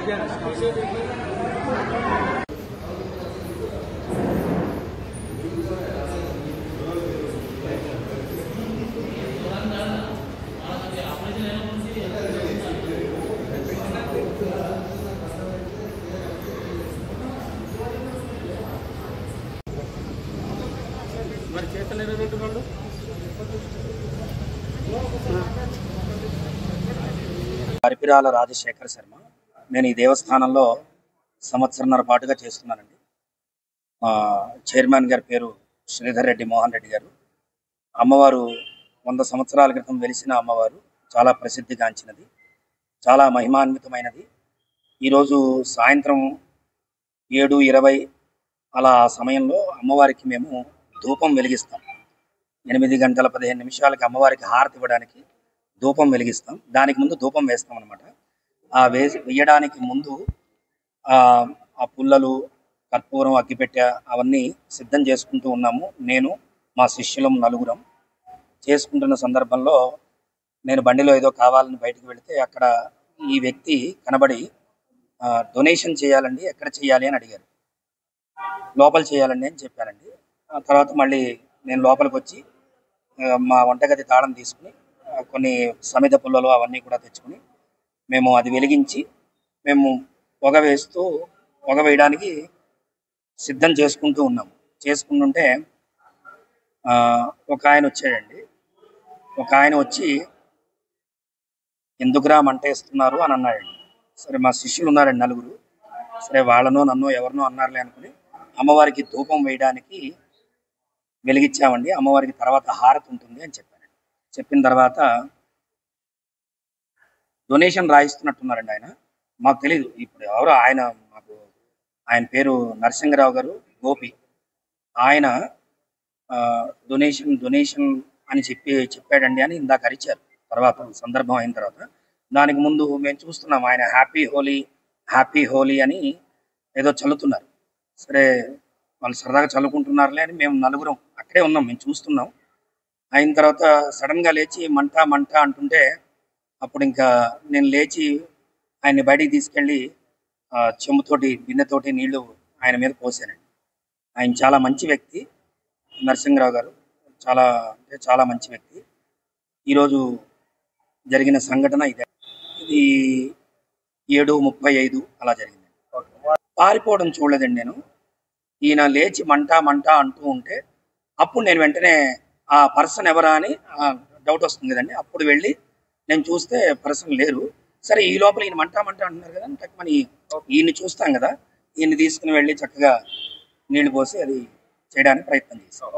మరి చేతలేనటువంటి వాళ్ళు పరిపిరాల రాజశేఖర శర్మ. నేను ఈ దేవస్థానంలో సంవత్సరన్నర పాటుగా చేస్తున్నానండి. చైర్మన్ గారి పేరు శ్రీధర్ రెడ్డి మోహన్ రెడ్డి గారు. అమ్మవారు 100 సంవత్సరాల క్రితం వెలిసిన అమ్మవారు, చాలా ప్రసిద్ధిగాంచినది, చాలా మహిమాన్వితమైనది. ఈరోజు సాయంత్రం 7:20 అలా ఆ సమయంలో అమ్మవారికి మేము ధూపం వెలిగిస్తాం. 8 గంటల 15 నిమిషాలకి అమ్మవారికి హారతి ఇవ్వడానికి ధూపం వెలిగిస్తాం. దానికి ముందు ధూపం వేస్తాం అనమాట. ఆ వేయడానికి ముందు ఆ పుల్లలు, కర్పూరం, అగ్గిపెట్టె అవన్నీ సిద్ధం చేసుకుంటూ ఉన్నాము. నేను మా శిష్యులం నలుగురం చేసుకుంటున్న సందర్భంలో నేను బండిలో ఏదో కావాలని బయటకు వెళితే అక్కడ ఈ వ్యక్తి కనబడి డొనేషన్ చేయాలండి, ఎక్కడ చేయాలి అని అడిగారు. లోపల చేయాలండి అని చెప్పానండి. ఆ తర్వాత మళ్ళీ నేను లోపలికి వచ్చి మా వంటగది తాళం తీసుకుని కొన్ని సమిత పుల్లలు అవన్నీ కూడా తెచ్చుకుని మేము అది వెలిగించి మేము పొగ వేయడానికి సిద్ధం చేసుకుంటూ ఉన్నాము. చేసుకుంటుంటే ఒక ఆయన వచ్చాడండి. ఒక ఆయన వచ్చి ఎందుకురా మంట వేస్తున్నారు అని అన్నాడండి. సరే, మా శిష్యులు ఉన్నారండి నలుగురు. సరే, వాళ్ళనో నన్నో ఎవరినో అన్నారులే అనుకుని అమ్మవారికి ధూపం వేయడానికి వెలిగించామండి. అమ్మవారికి తర్వాత హారతి ఉంటుంది అని చెప్పానండి. చెప్పిన తర్వాత డొనేషన్ రాయిస్తున్నట్టున్నారండి ఆయన. మాకు తెలియదు ఇప్పుడు ఎవరు ఆయన. ఆయన పేరు నరసింగరావు గారు, గోపి. ఆయన డొనేషన్ అని చెప్పాడండి అని ఇందాక అరిచారు. తర్వాత సందర్భం అయిన తర్వాత దానికి ముందు మేము చూస్తున్నాం ఆయన హ్యాపీ హోలీ అని ఏదో చల్లుతున్నారు. సరే, వాళ్ళు సరదాగా చల్లుకుంటున్నారులే అని మేము నలుగురం అక్కడే ఉన్నాం, మేము చూస్తున్నాం. అయిన తర్వాత సడన్గా లేచి మంట అంటుంటే అప్పుడు ఇంకా నేను లేచి ఆయన్ని బయటికి తీసుకెళ్ళి చెంబుతోటి, బిన్నెతోటి నీళ్లు ఆయన మీద పోసానండి. ఆయన చాలా మంచి వ్యక్తి, నరసింహరావు గారు చాలా మంచి వ్యక్తి. ఈరోజు జరిగిన సంఘటన ఇది 7:35 అలా జరిగింది. పారిపోవడం చూడలేదండి నేను. ఈయన లేచి మంట అంటూ ఉంటే అప్పుడు నేను వెంటనే ఆ పర్సన్ ఎవరా అని డౌట్ వస్తుంది కదండి. అప్పుడు వెళ్ళి నేను చూస్తే పర్సన్ లేరు. సరే, ఈ లోపల ఈయన మంట అంటున్నారు కదా, టక్మని ఈయన్ని చూస్తాం కదా, ఈయన్ని తీసుకుని వెళ్ళి చక్కగా నీళ్లు పోసి అది చేయడానికి ప్రయత్నం చేస్తాం.